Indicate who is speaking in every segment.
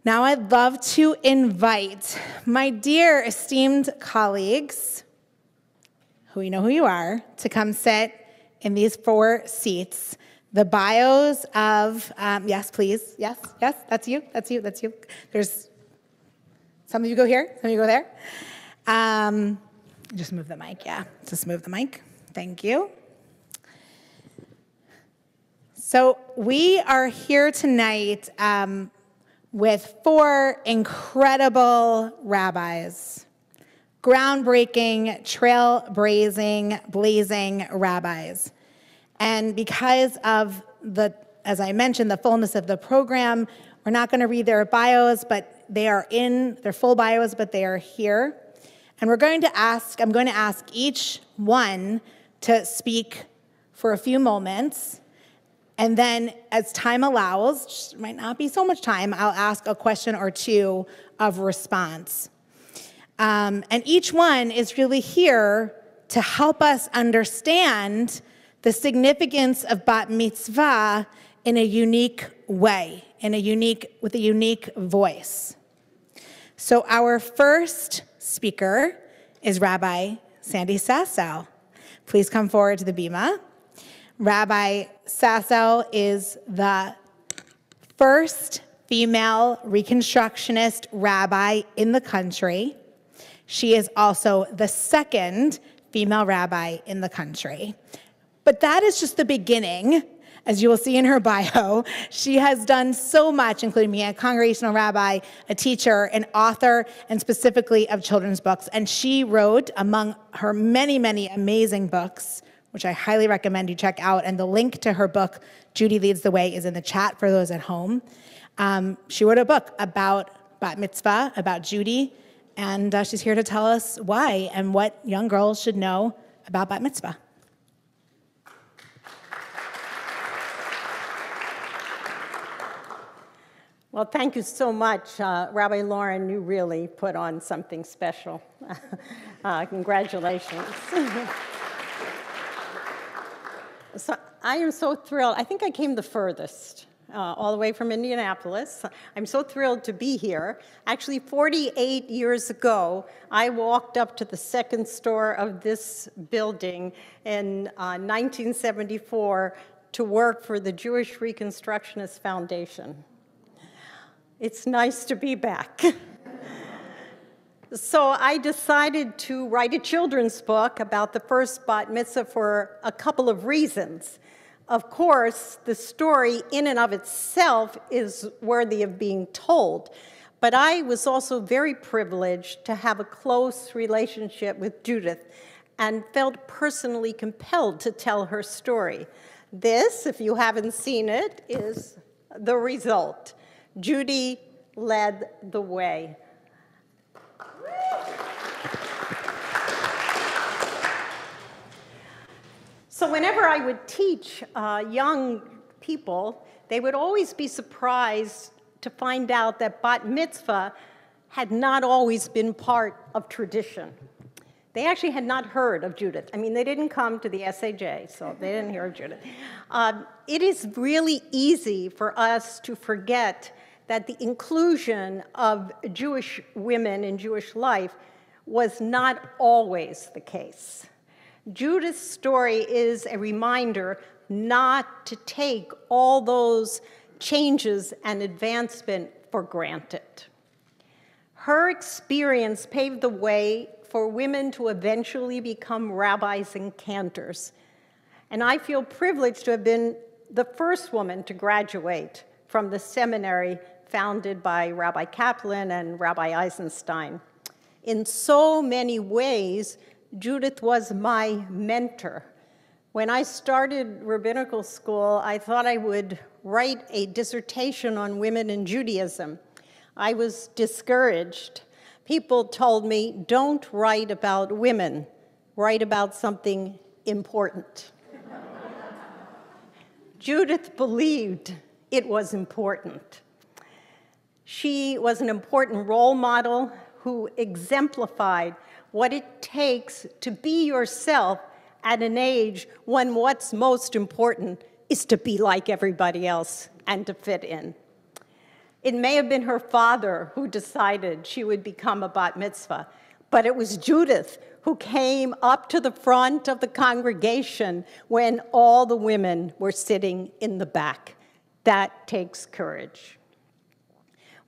Speaker 1: Now I'd love to invite my dear esteemed colleagues, who you know who you are, to come sit in these 4 seats. The bios of, yes, please, yes, that's you. There's, some of you go here, some of you go there. Just move the mic, just move the mic. Thank you. So we are here tonight with 4 incredible rabbis, groundbreaking, blazing rabbis. And because of as I mentioned, the fullness of the program, we're not going to read their bios, but they are in their full bios, but they are here. And I'm going to ask each one to speak for a few moments. And then as time allows, which might not be so much time, I'll ask a question or 2 of response. And each one is really here to help us understand the significance of bat mitzvah in a unique way, with a unique voice. So our first speaker is Rabbi Sandy Sassal. Please come forward to the bima. Rabbi Sassal is the first female Reconstructionist rabbi in the country. She is also the second female rabbi in the country. But that is just the beginning. As you will see in her bio, she has done so much, including being a congregational rabbi, a teacher, an author, and specifically of children's books. And she wrote, among her many, many amazing books, which I highly recommend you check out, and the link to her book, Judy Leads the Way, is in the chat for those at home. She wrote a book about bat mitzvah, about Judy, and she's here to tell us why and what young girls should know about bat mitzvah.
Speaker 2: Well, thank you so much. Rabbi Lauren, you really put on something special. Congratulations. So I am so thrilled. I think I came the furthest, all the way from Indianapolis. I'm so thrilled to be here. Actually, 48 years ago, I walked up to the second floor of this building in 1974 to work for the Jewish Reconstructionist Foundation. It's nice to be back. So I decided to write a children's book about the first bat mitzvah for a couple of reasons. Of course, the story in and of itself is worthy of being told, but I was also very privileged to have a close relationship with Judith and felt personally compelled to tell her story. This, if you haven't seen it, is the result. Judy led the way. So whenever I would teach young people, they would always be surprised to find out that bat mitzvah had not always been part of tradition. They actually had not heard of Judith. I mean, they didn't come to the SAJ, so they didn't hear of Judith. It is really easy for us to forget that the inclusion of Jewish women in Jewish life was not always the case. Judith's story is a reminder not to take all those changes and advancement for granted. Her experience paved the way for women to eventually become rabbis and cantors. And I feel privileged to have been the first woman to graduate from the seminary founded by Rabbi Kaplan and Rabbi Eisenstein. In so many ways, Judith was my mentor. When I started rabbinical school, I thought I would write a dissertation on women in Judaism. I was discouraged. People told me, don't write about women, write about something important. Judith believed it was important. She was an important role model who exemplified what it takes to be yourself at an age when what's most important is to be like everybody else and to fit in. It may have been her father who decided she would become a bat mitzvah, but it was Judith who came up to the front of the congregation when all the women were sitting in the back. That takes courage.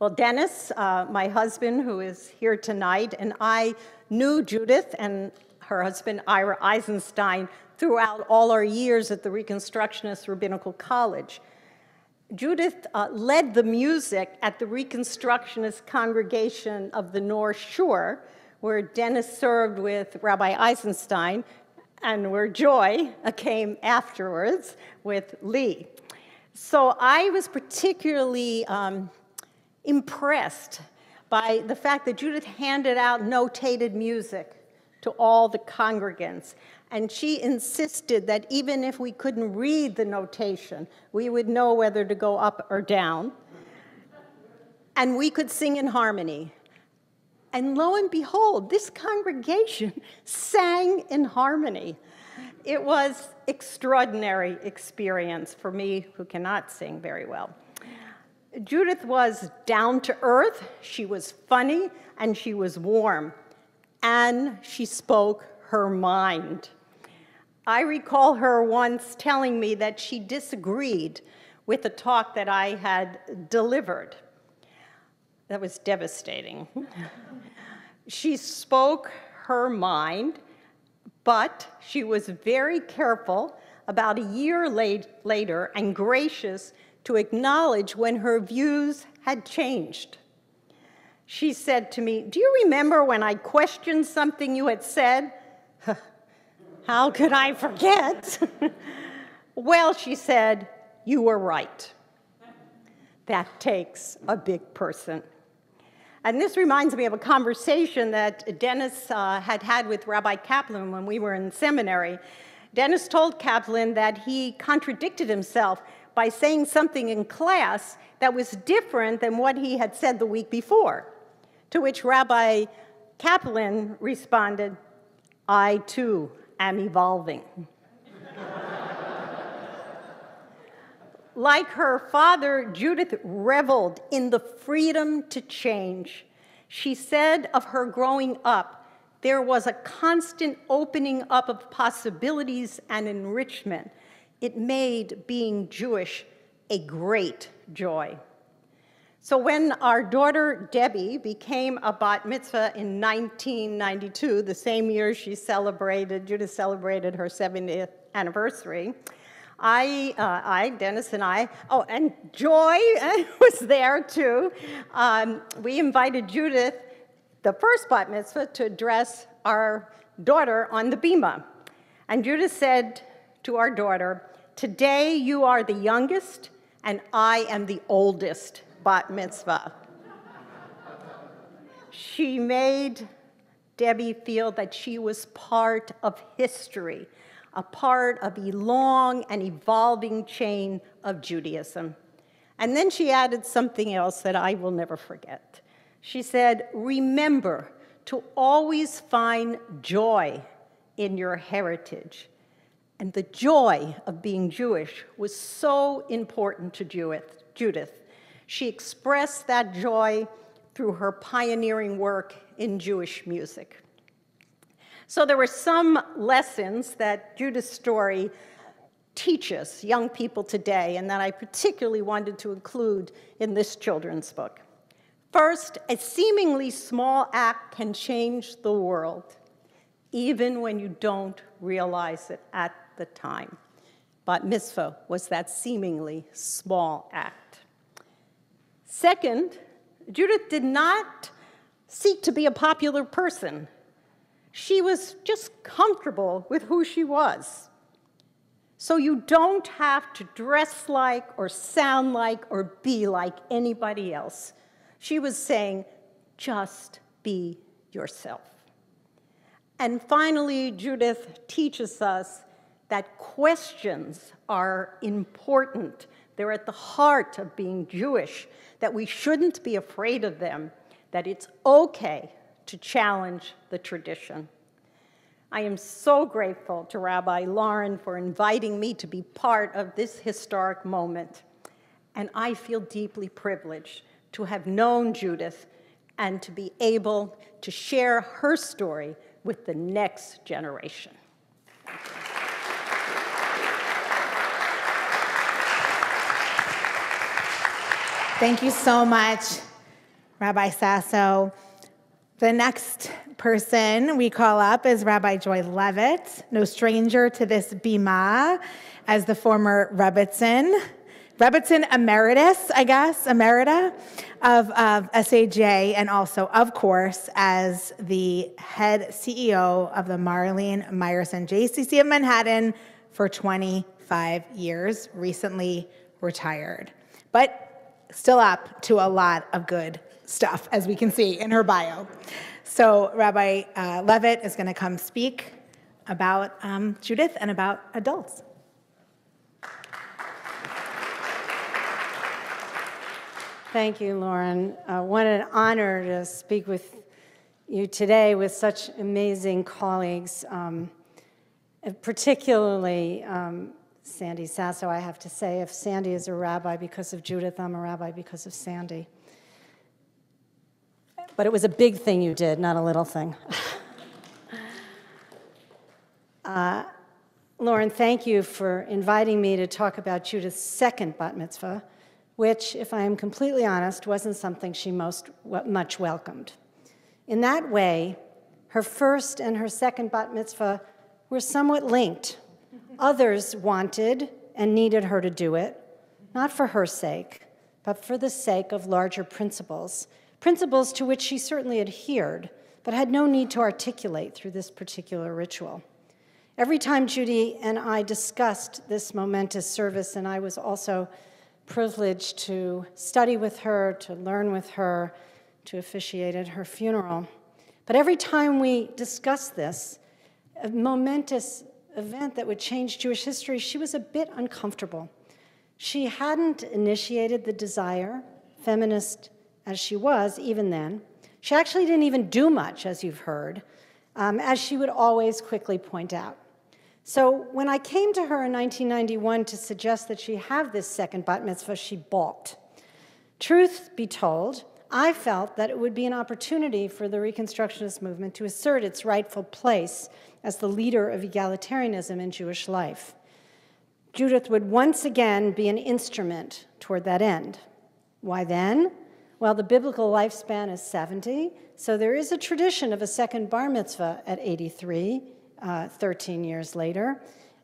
Speaker 2: Well, Dennis, my husband, who is here tonight, and I knew Judith and her husband, Ira Eisenstein, throughout all our years at the Reconstructionist Rabbinical College. Judith led the music at the Reconstructionist congregation of the North Shore, where Dennis served with Rabbi Eisenstein, and where Joy came afterwards with Lee. So I was particularly impressed by the fact that Judith handed out notated music to all the congregants. And she insisted that even if we couldn't read the notation, we would know whether to go up or down. And we could sing in harmony. And lo and behold, this congregation sang in harmony. It was extraordinary experience for me, who cannot sing very well. Judith was down to earth, she was funny, and she was warm. And she spoke her mind. I recall her once telling me that she disagreed with the talk that I had delivered. That was devastating. She spoke her mind, but she was very careful about a year later and gracious to acknowledge when her views had changed. She said to me, "Do you remember when I questioned something you had said?" How could I forget? Well, she said, "You were right." That takes a big person. And this reminds me of a conversation that Dennis had with Rabbi Kaplan when we were in seminary. Dennis told Kaplan that he contradicted himself by saying something in class that was different than what he had said the week before, to which Rabbi Kaplan responded, "I too am evolving." Like her father, Judith reveled in the freedom to change. She said of her growing up, there was a constant opening up of possibilities and enrichment. It made being Jewish a great joy. So when our daughter Debbie became a bat mitzvah in 1992, the same year Judith celebrated her 70th anniversary, Dennis and I, and Joy was there too. We invited Judith, the first bat mitzvah, to address our daughter on the bima. And Judith said to our daughter, "Today you are the youngest and I am the oldest bat mitzvah." She made Debbie feel that she was part of history, a part of a long and evolving chain of Judaism. And then she added something else that I will never forget. She said, "Remember to always find joy in your heritage." And the joy of being Jewish was so important to Judith. She expressed that joy through her pioneering work in Jewish music. So there were some lessons that Judith's story teaches young people today, and that I particularly wanted to include in this children's book. First, a seemingly small act can change the world, even when you don't realize it at the time. Bat mitzvah was that seemingly small act. Second, Judith did not seek to be a popular person. She was just comfortable with who she was. So you don't have to dress like or sound like or be like anybody else. She was saying, just be yourself. And finally, Judith teaches us that questions are important. They're at the heart of being Jewish, that we shouldn't be afraid of them, that it's okay to challenge the tradition. I am so grateful to Rabbi Lauren for inviting me to be part of this historic moment. And I feel deeply privileged to have known Judith and to be able to share her story with the next generation.
Speaker 1: Thank you so much, Rabbi Sassal. The next person we call up is Rabbi Joy Levitt, no stranger to this bima, as the former Rebbitzin emeritus, I guess, emerita of SAJ, and also, of course, as the head CEO of the Marlene Meyerson JCC of Manhattan for 25 years, recently retired. But still up to a lot of good stuff, as we can see in her bio. So Rabbi Levitt is going to come speak about Judith and about adults.
Speaker 3: Thank you, Lauren. What an honor to speak with you today with such amazing colleagues, particularly Sandy Sasso, I have to say. If Sandy is a rabbi because of Judith, I'm a rabbi because of Sandy. But it was a big thing you did, not a little thing. Lauren, thank you for inviting me to talk about Judith's second bat mitzvah, which, if I am completely honest, wasn't something she much welcomed. In that way, her first and her second bat mitzvah were somewhat linked. Others wanted and needed her to do it, not for her sake, but for the sake of larger principles to which she certainly adhered, but had no need to articulate through this particular ritual. Every time Judy and I discussed this momentous service, and I was also privileged to study with her, to learn with her, to officiate at her funeral, but every time we discussed this, a momentous event that would change Jewish history, she was a bit uncomfortable. She hadn't initiated the desire, feminist as she was even then. She actually didn't even do much, as you've heard, as she would always quickly point out. So when I came to her in 1991 to suggest that she have this second bat mitzvah, she balked. Truth be told, I felt that it would be an opportunity for the Reconstructionist movement to assert its rightful place as the leader of egalitarianism in Jewish life. Judith would once again be an instrument toward that end. Why then? Well, the biblical lifespan is 70, so there is a tradition of a second bar mitzvah at 83, 13 years later.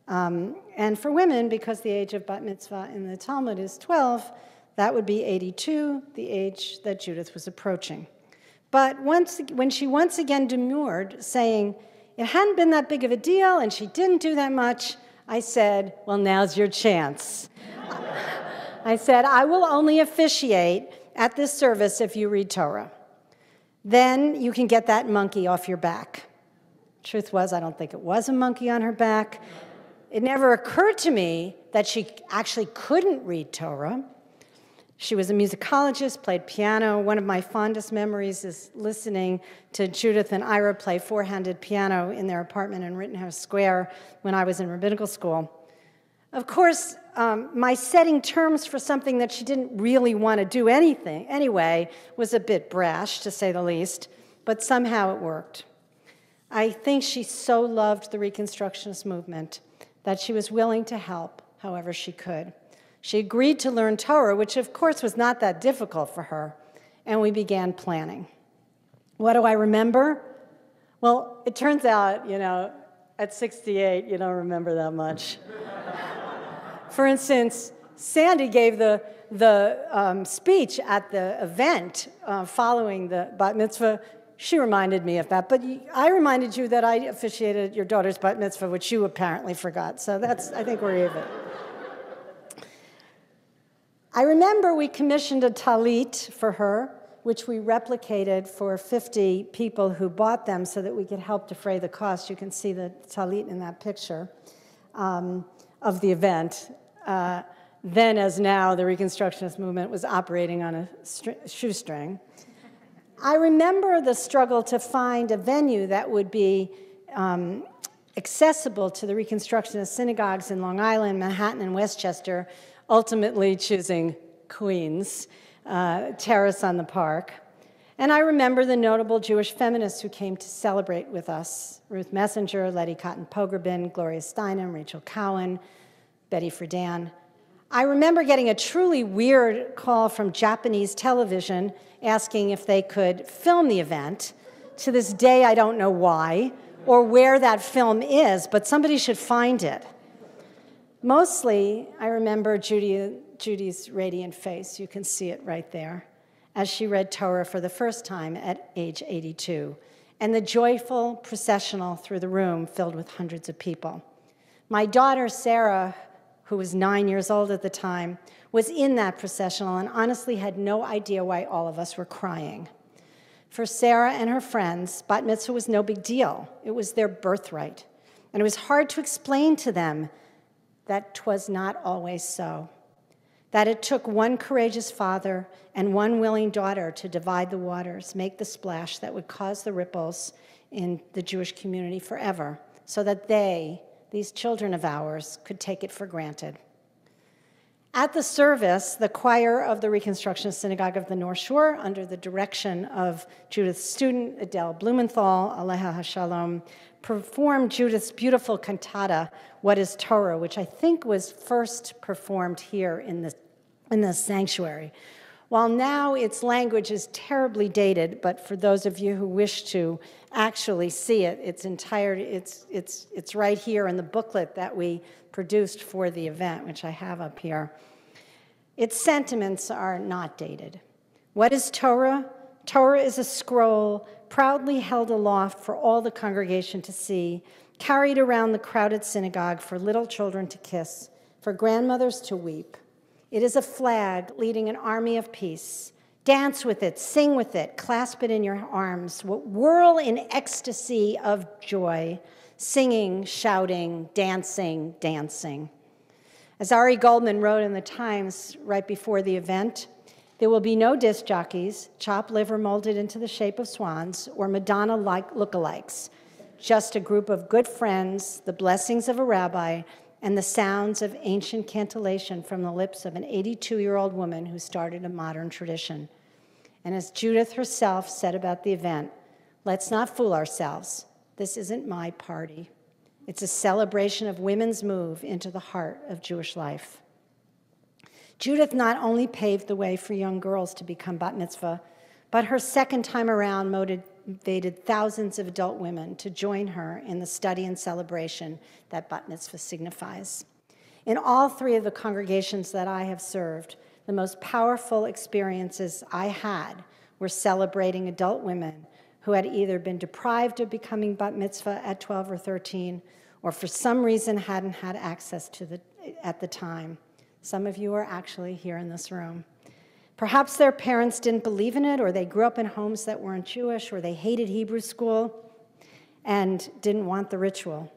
Speaker 3: And for women, because the age of bat mitzvah in the Talmud is 12, that would be 82, the age that Judith was approaching. But when she once again demurred, saying it hadn't been that big of a deal and she didn't do that much, I said, well, now's your chance. I said, I will only officiate at this service if you read Torah. Then you can get that monkey off your back. Truth was, I don't think it was a monkey on her back. It never occurred to me that she actually couldn't read Torah. She was a musicologist, played piano. One of my fondest memories is listening to Judith and Ira play four-handed piano in their apartment in Rittenhouse Square when I was in rabbinical school. Of course, my setting terms for something that she didn't really want to do anything anyway was a bit brash, to say the least, but somehow it worked. I think she so loved the Reconstructionist movement that she was willing to help however she could. She agreed to learn Torah, which of course was not that difficult for her, and we began planning. What do I remember? Well, it turns out, at 68, you don't remember that much. For instance, Sandy gave the speech at the event following the bat mitzvah. She reminded me of that, but I reminded you that I officiated your daughter's bat mitzvah, which you apparently forgot, so I think we're even. I remember we commissioned a talit for her, which we replicated for 50 people who bought them so that we could help defray the cost. You can see the talit in that picture of the event. Then, as now, the Reconstructionist movement was operating on a shoestring. I remember the struggle to find a venue that would be accessible to the Reconstructionist synagogues in Long Island, Manhattan, and Westchester, ultimately choosing Queens. terrace on the park. And I remember the notable Jewish feminists who came to celebrate with us: Ruth Messenger, Letty Cotton Pogrebin, Gloria Steinem, Rachel Cohen, Betty Friedan. I remember getting a truly weird call from Japanese television asking if they could film the event. To this day, I don't know why or where that film is, but somebody should find it. Mostly, I remember Judy's radiant face. You can see it right there, as she read Torah for the first time at age 82, and the joyful processional through the room filled with hundreds of people. My daughter, Sarah, who was 9 years old at the time, was in that processional and honestly had no idea why all of us were crying. For Sarah and her friends, bat mitzvah was no big deal. It was their birthright. And it was hard to explain to them that 'twas not always so. That it took one courageous father and one willing daughter to divide the waters, make the splash that would cause the ripples in the Jewish community forever, so that they, these children of ours, could take it for granted. At the service, the choir of the Reconstruction Synagogue of the North Shore, under the direction of Judith's student, Adele Blumenthal, Aleha Hashalom, performed Judith's beautiful cantata, What is Torah, which I think was first performed here in the sanctuary. While now its language is terribly dated, but for those of you who wish to actually see it, it's right here in the booklet that we produced for the event, which I have up here. Its sentiments are not dated. What is Torah? Torah is a scroll proudly held aloft for all the congregation to see, carried around the crowded synagogue for little children to kiss, for grandmothers to weep. It is a flag leading an army of peace. Dance with it, sing with it, clasp it in your arms, whirl in ecstasy of joy, singing, shouting, dancing, dancing. As Ari Goldman wrote in the Times right before the event, there will be no disc jockeys, chopped liver molded into the shape of swans, or Madonna-like lookalikes, just a group of good friends, the blessings of a rabbi, and the sounds of ancient cantillation from the lips of an 82-year-old woman who started a modern tradition. And as Judith herself said about the event, let's not fool ourselves. This isn't my party. It's a celebration of women's move into the heart of Jewish life. Judith not only paved the way for young girls to become bat mitzvah, but her second time around motivated thousands of adult women to join her in the study and celebration that bat mitzvah signifies. In all three of the congregations that I have served, the most powerful experiences I had were celebrating adult women who had either been deprived of becoming bat mitzvah at 12 or 13, or for some reason hadn't had access to at the time. Some of you are actually here in this room. Perhaps their parents didn't believe in it, or they grew up in homes that weren't Jewish, or they hated Hebrew school and didn't want the ritual.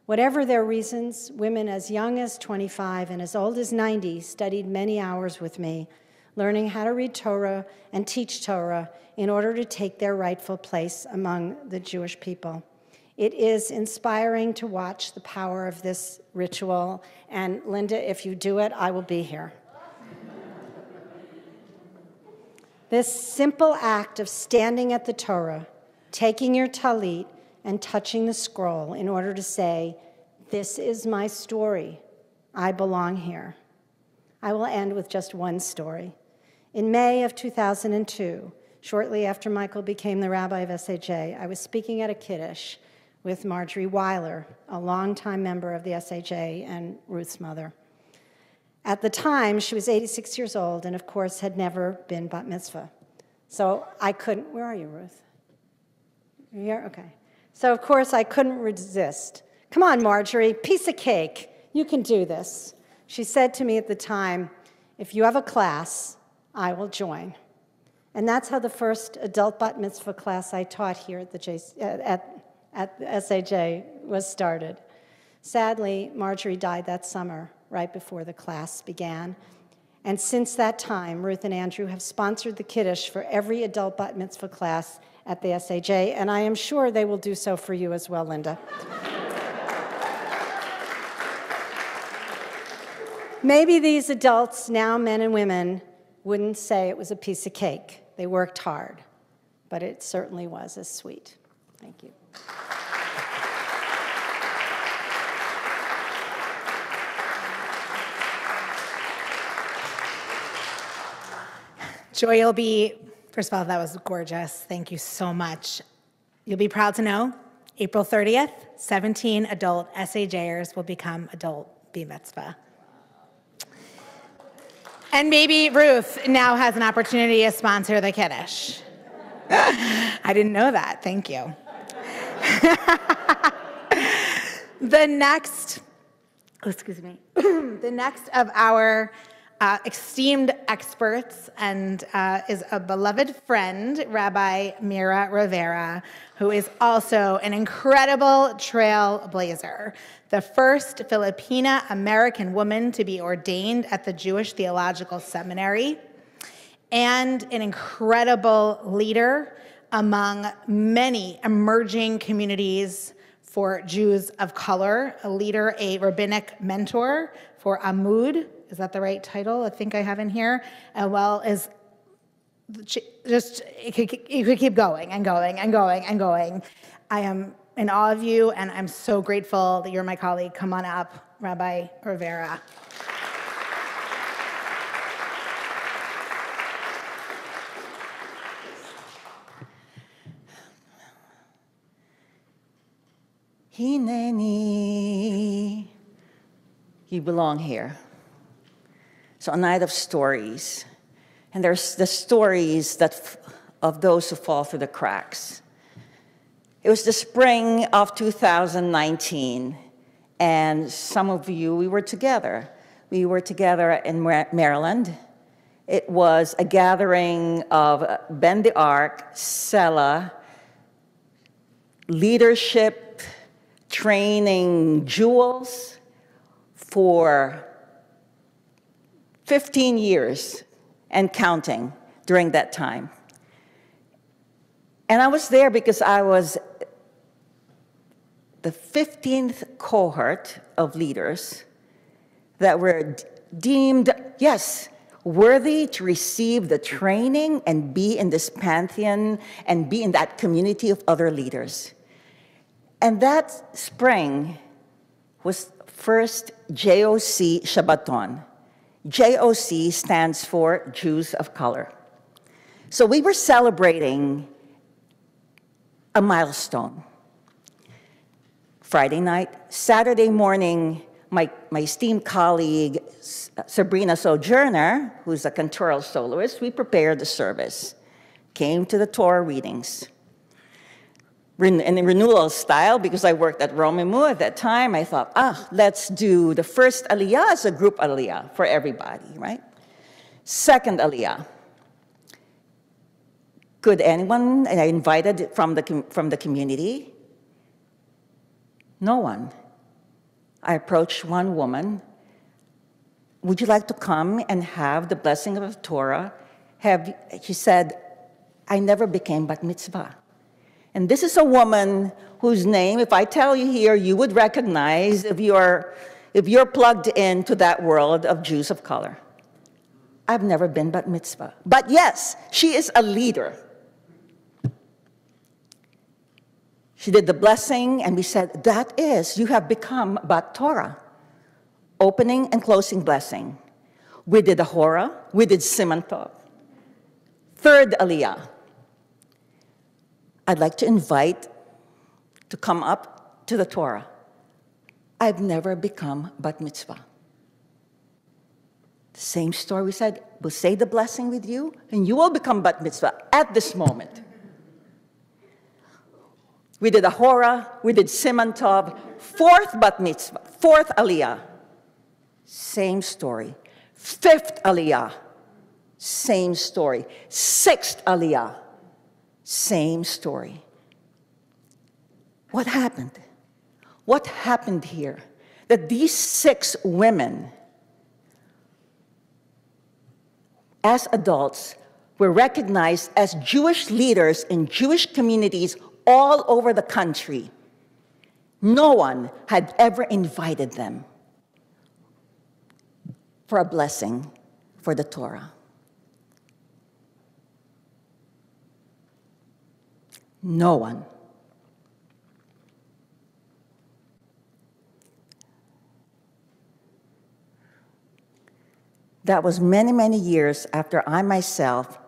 Speaker 3: Whatever their reasons, women as young as 25 and as old as 90 studied many hours with me, learning how to read Torah and teach Torah in order to take their rightful place among the Jewish people. It is inspiring to watch the power of this ritual, and Linda, if you do it, I will be here. This simple act of standing at the Torah, taking your talit, and touching the scroll in order to say, this is my story. I belong here. I will end with just one story. In May of 2002, shortly after Michael became the rabbi of SAJ, I was speaking at a kiddush with Marjorie Weiler, a longtime member of the SAJ and Ruth's mother. At the time, she was 86 years old and, of course, had never been bat mitzvah. So I couldn't, where are you, Ruth? You're here? Okay. So, of course, I couldn't resist. Come on, Marjorie, piece of cake. You can do this. She said to me at the time, if you have a class, I will join. And that's how the first adult bat mitzvah class I taught here at the SAJ was started. Sadly, Marjorie died that summer, right before the class began. And since that time, Ruth and Andrew have sponsored the kiddush for every adult bat mitzvah class at the SAJ, and I am sure they will do so for you as well, Linda. Maybe these adults, now men and women, wouldn't say it was a piece of cake. They worked hard, but it certainly was a sweet. Thank you.
Speaker 1: Joy, you'll be, first of all, that was gorgeous. Thank you so much. You'll be proud to know, April 30th, 17 adult SAJers will become adult bar mitzvah. And maybe Ruth now has an opportunity to sponsor the Kiddush. I didn't know that. Thank you. The next of our esteemed experts and is a beloved friend, Rabbi Mira Rivera, who is also an incredible trailblazer, the first Filipina-American woman to be ordained at the Jewish Theological Seminary, and an incredible leader among many emerging communities for Jews of color, a leader, a rabbinic mentor for Amud. Is that the right title? I think I have in here. As well as just, you could keep going and going and going and going. I am in awe of you, and I'm so grateful that you're my colleague. Come on up, Rabbi Rivera.
Speaker 4: Hineni, you belong here. So a night of stories, and there's the stories of those who fall through the cracks. It was the spring of 2019, and some of you, we were together. We were together in Maryland. It was a gathering of Ben the Ark, Sela, leadership, training jewels for 15 years and counting during that time. And I was there because I was the 15th cohort of leaders that were deemed, yes, worthy to receive the training and be in this pantheon and be in that community of other leaders. And that spring was first JOC Shabbaton. JOC stands for Jews of Color. So we were celebrating a milestone. Friday night, Saturday morning, my esteemed colleague, Sabrina Sojourner, who's a cantoral soloist, we prepared the service, came to the Torah readings. In renewal style, because I worked at Romemu at that time, I thought, let's do the first aliyah as a group aliyah for everybody, right? Second aliyah. Could anyone, and I invited from the community? No one. I approached one woman. Would you like to come and have the blessing of the Torah? She said, I never became bat mitzvah. And this is a woman whose name, if I tell you here, you would recognize if you're plugged into that world of Jews of color. I've never been bat mitzvah. But yes, she is a leader. She did the blessing, and we said, that is, you have become bat Torah. Opening and closing blessing. We did the Hora, we did Siman Tov. Third aliyah. I'd like to invite to come up to the Torah. I've never become bat mitzvah. The same story, we said, we'll say the blessing with you, and you will become bat mitzvah at this moment. We did a Hora, we did Siman Tov, fourth bat mitzvah, fourth aliyah, same story. Fifth aliyah, same story. Sixth aliyah, same story. What happened? What happened here? That these 6 women, as adults, were recognized as Jewish leaders in Jewish communities all over the country. No one had ever invited them for a blessing for the Torah. No one. That was many, many years after I myself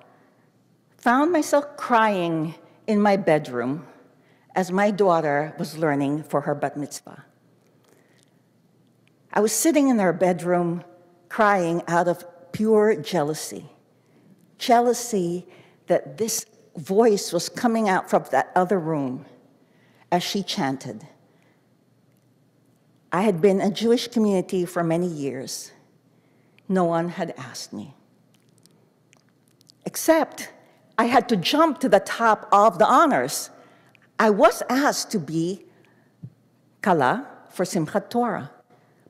Speaker 4: found myself crying in my bedroom as my daughter was learning for her bat mitzvah. I was sitting in her bedroom crying out of pure jealousy. Jealousy that this voice was coming out from that other room as she chanted. I had been in a Jewish community for many years. No one had asked me. Except I had to jump to the top of the honors. I was asked to be Kala for Simchat Torah.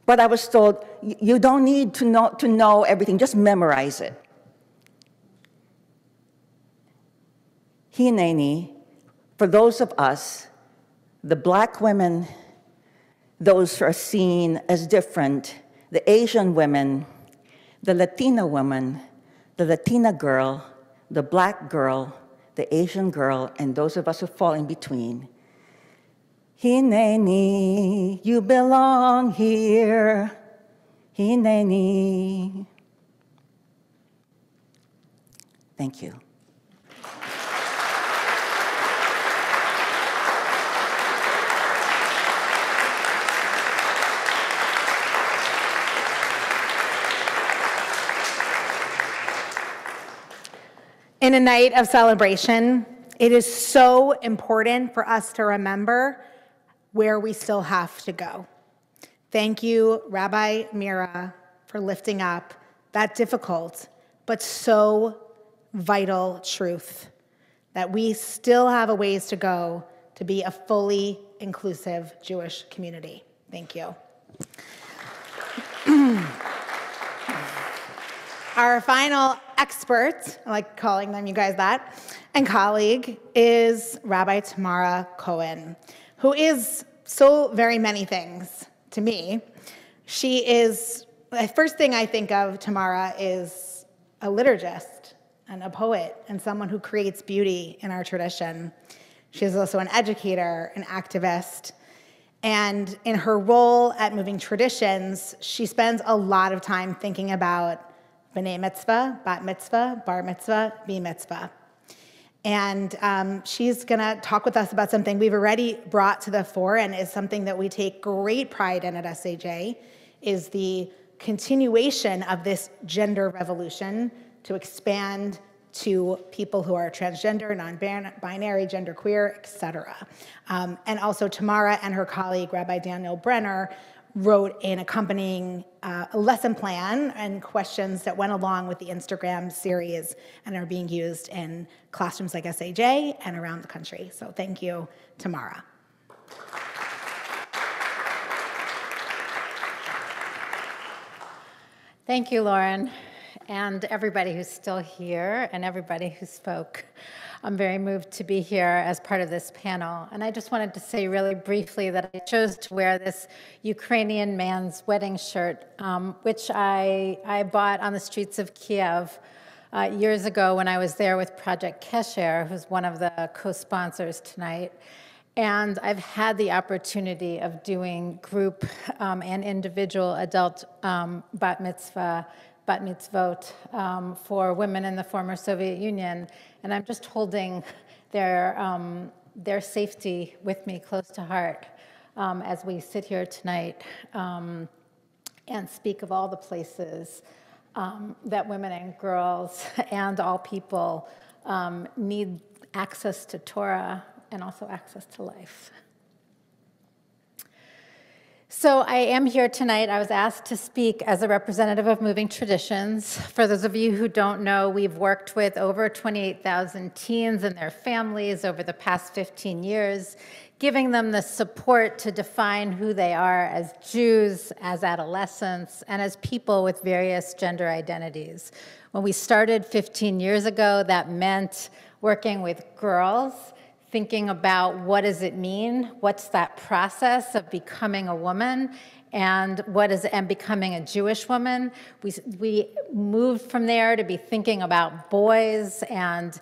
Speaker 4: But I was told, you don't need to know everything, just memorize it. Hineni, for those of us, the black women, those who are seen as different, the Asian women, the Latina woman, the Latina girl, the black girl, the Asian girl, and those of us who fall in between. Hineni, you belong here. Hineni. Thank you.
Speaker 1: In a night of celebration, it is so important for us to remember where we still have to go. Thank you, Rabbi Mira, for lifting up that difficult but so vital truth that we still have a ways to go to be a fully inclusive Jewish community. Thank you. Our final expert, I like calling them you guys that, and colleague is Rabbi Tamara Cohen, who is so very many things to me. She is, the first thing I think of Tamara is a liturgist and a poet and someone who creates beauty in our tradition. She is also an educator, an activist, and in her role at Moving Traditions, she spends a lot of time thinking about B'nai mitzvah, bat mitzvah, bar mitzvah, bi mitzvah. And she's gonna talk with us about something we've already brought to the fore and is something that we take great pride in at SAJ, is the continuation of this gender revolution to expand to people who are transgender, non-binary, genderqueer, et cetera. And also Tamara and her colleague, Rabbi Daniel Brenner, wrote an accompanying lesson plan and questions that went along with the Instagram series and are being used in classrooms like SAJ and around the country. So thank you, Tamara.
Speaker 5: Thank you, Lauren, and everybody who's still here and everybody who spoke. I'm very moved to be here as part of this panel. And I just wanted to say really briefly that I chose to wear this Ukrainian man's wedding shirt, which I bought on the streets of Kiev years ago when I was there with Project Kesher, who's one of the co-sponsors tonight. And I've had the opportunity of doing group and individual adult bat mitzvot for women in the former Soviet Union. And I'm just holding their safety with me close to heart as we sit here tonight and speak of all the places that women and girls and all people need access to Torah and also access to life. So I am here tonight. I was asked to speak as a representative of Moving Traditions. For those of you who don't know, we've worked with over 28,000 teens and their families over the past 15 years, giving them the support to define who they are as Jews, as adolescents, and as people with various gender identities. When we started 15 years ago, that meant working with girls, thinking about what does it mean, what's that process of becoming a woman, and becoming a Jewish woman. We moved from there to be thinking about boys and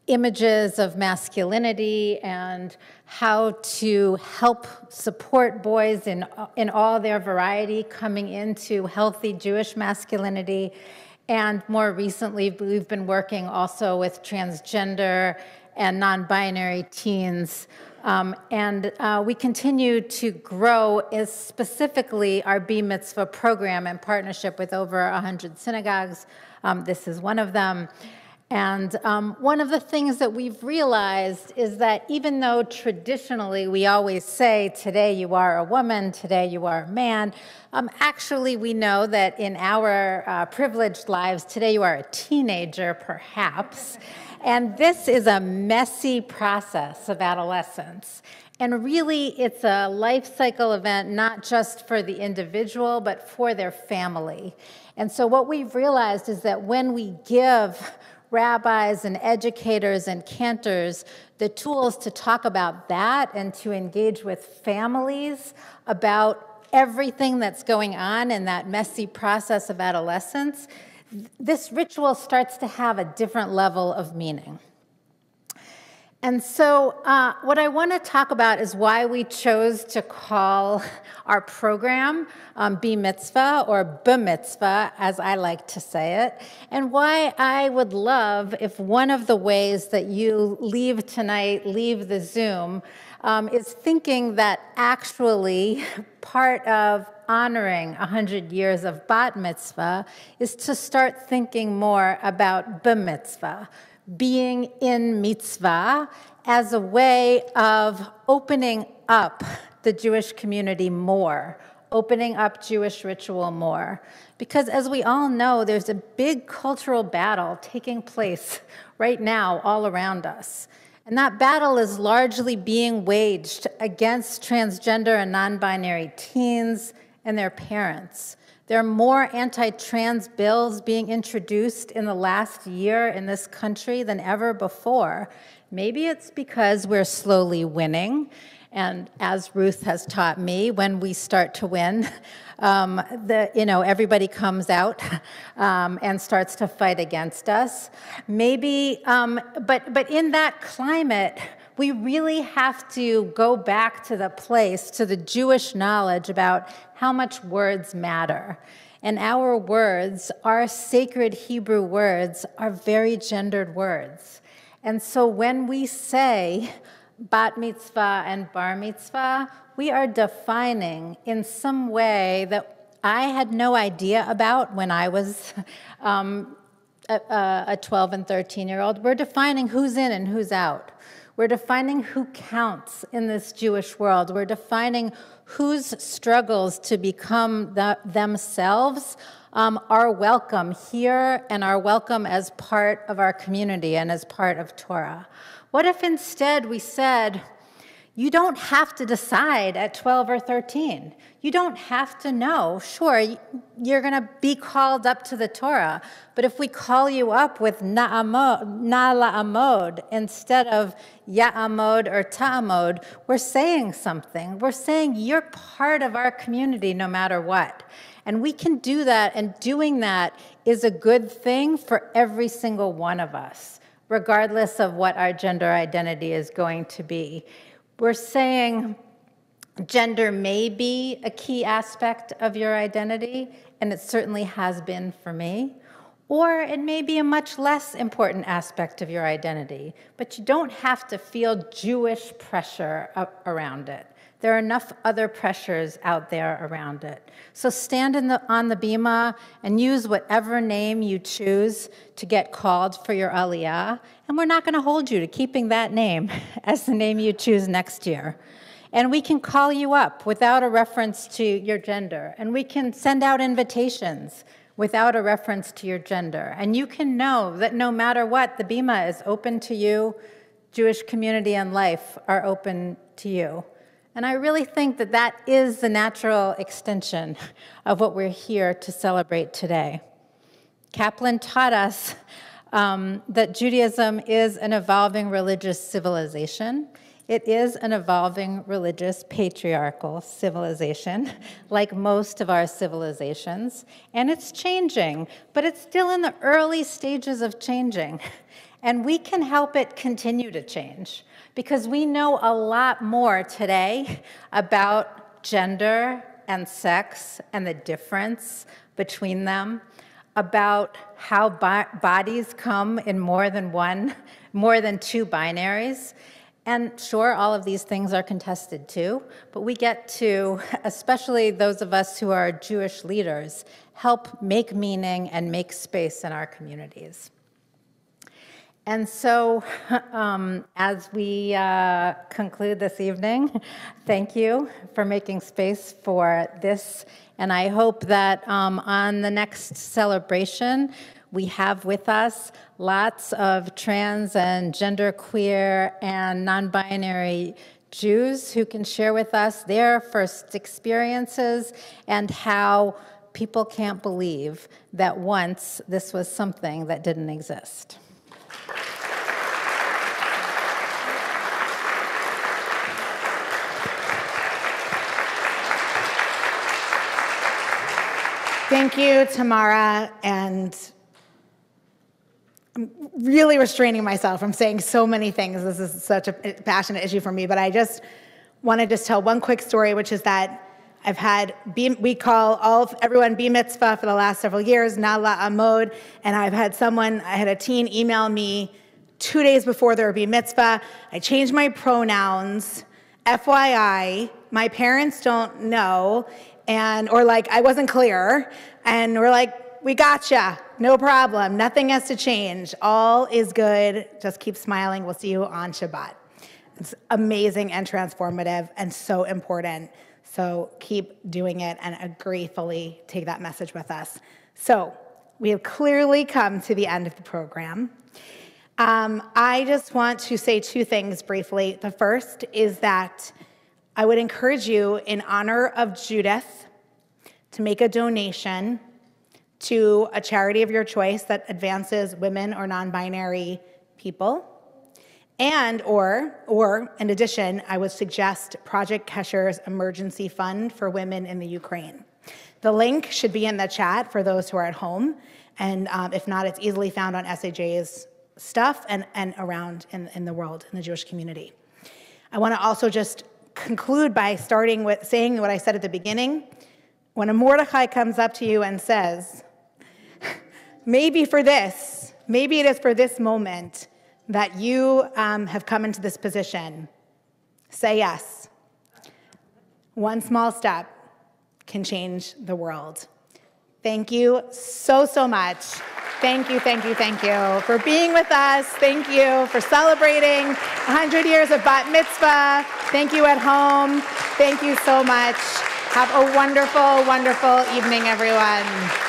Speaker 5: images of masculinity and how to help support boys in all their variety coming into healthy Jewish masculinity. And more recently, we've been working also with transgender and non-binary teens. We continue to grow specifically our B Mitzvah program in partnership with over 100 synagogues. This is one of them. And one of the things that we've realized is that even though traditionally we always say, today you are a woman, today you are a man, actually we know that in our privileged lives, today you are a teenager, perhaps. And this is a messy process of adolescence. And really, it's a life cycle event, not just for the individual, but for their family. And so what we've realized is that when we give rabbis and educators and cantors the tools to talk about that and to engage with families about everything that's going on in that messy process of adolescence, this ritual starts to have a different level of meaning. And so what I want to talk about is why we chose to call our program B Mitzvah, or B Mitzvah, as I like to say it, and why I would love if one of the ways that you leave tonight, leave the Zoom, is thinking that actually part of honoring 100 years of Bat Mitzvah is to start thinking more about B Mitzvah, being in mitzvah as a way of opening up the Jewish community more, opening up Jewish ritual more. Because as we all know, there's a big cultural battle taking place right now all around us. And that battle is largely being waged against transgender and non-binary teens and their parents. There are more anti-trans bills being introduced in the last year in this country than ever before. Maybe it's because we're slowly winning, and as Ruth has taught me, when we start to win, everybody comes out and starts to fight against us. Maybe, but in that climate, we really have to go back to the place, to the Jewish knowledge about how much words matter. And our words, our sacred Hebrew words, are very gendered words. And so when we say bat mitzvah and bar mitzvah, we are defining in some way that I had no idea about when I was a 12 and 13-year-old. We're defining who's in and who's out. We're defining who counts in this Jewish world. We're defining whose struggles to become themselves are welcome here and are welcome as part of our community and as part of Torah. What if instead we said, you don't have to decide at 12 or 13. You don't have to know. Sure, you're going to be called up to the Torah, but if we call you up with na la'amod instead of ya'amod or ta'amod, we're saying something. We're saying you're part of our community no matter what. And we can do that, and doing that is a good thing for every single one of us, regardless of what our gender identity is going to be. We're saying gender may be a key aspect of your identity, and it certainly has been for me, or it may be a much less important aspect of your identity, but you don't have to feel Jewish pressure around it. There are enough other pressures out there around it. So stand on the bima and use whatever name you choose to get called for your aliyah, and we're not going to hold you to keeping that name as the name you choose next year. And we can call you up without a reference to your gender, and we can send out invitations without a reference to your gender. And you can know that no matter what, the bima is open to you, Jewish community and life are open to you. And I really think that that is the natural extension of what we're here to celebrate today. Kaplan taught us that Judaism is an evolving religious civilization. It is an evolving religious patriarchal civilization, like most of our civilizations, and it's changing, but it's still in the early stages of changing. And we can help it continue to change because we know a lot more today about gender and sex and the difference between them, about how bodies come in more than two binaries. And sure, all of these things are contested too, but we get to, especially those of us who are Jewish leaders, help make meaning and make space in our communities. And so, as we conclude this evening, thank you for making space for this. And I hope that on the next celebration, we have with us lots of trans and genderqueer and non-binary Jews who can share with us their first experiences and how people can't believe that once this was something that didn't exist.
Speaker 1: Thank you, Tamara, and I'm really restraining myself from saying so many things. This is such a passionate issue for me, but I just want to tell one quick story, which is that I've had, we call everyone B Mitzvah for the last several years, Nala Amod, and I had a teen email me 2 days before their B Mitzvah. I changed my pronouns, FYI, my parents don't know, I wasn't clear, and we're like, we gotcha, no problem, nothing has to change, all is good, just keep smiling, we'll see you on Shabbat. It's amazing and transformative and so important, so keep doing it and gratefully take that message with us. So we have clearly come to the end of the program. I just want to say two things briefly. The first is that I would encourage you, in honor of Judith, to make a donation to a charity of your choice that advances women or non-binary people. And or in addition, I would suggest Project Kesher's emergency fund for women in the Ukraine. The link should be in the chat for those who are at home. And if not, it's easily found on SAJ's stuff and around in the world, in the Jewish community. I want to also just conclude by starting with saying what I said at the beginning. When a Mordechai comes up to you and says, maybe it is for this moment that you have come into this position, say yes. One small step can change the world. Thank you so much. Thank you for being with us. Thank you for celebrating 100 years of Bat Mitzvah. Thank you at home. Thank you so much. Have a wonderful, wonderful evening, everyone.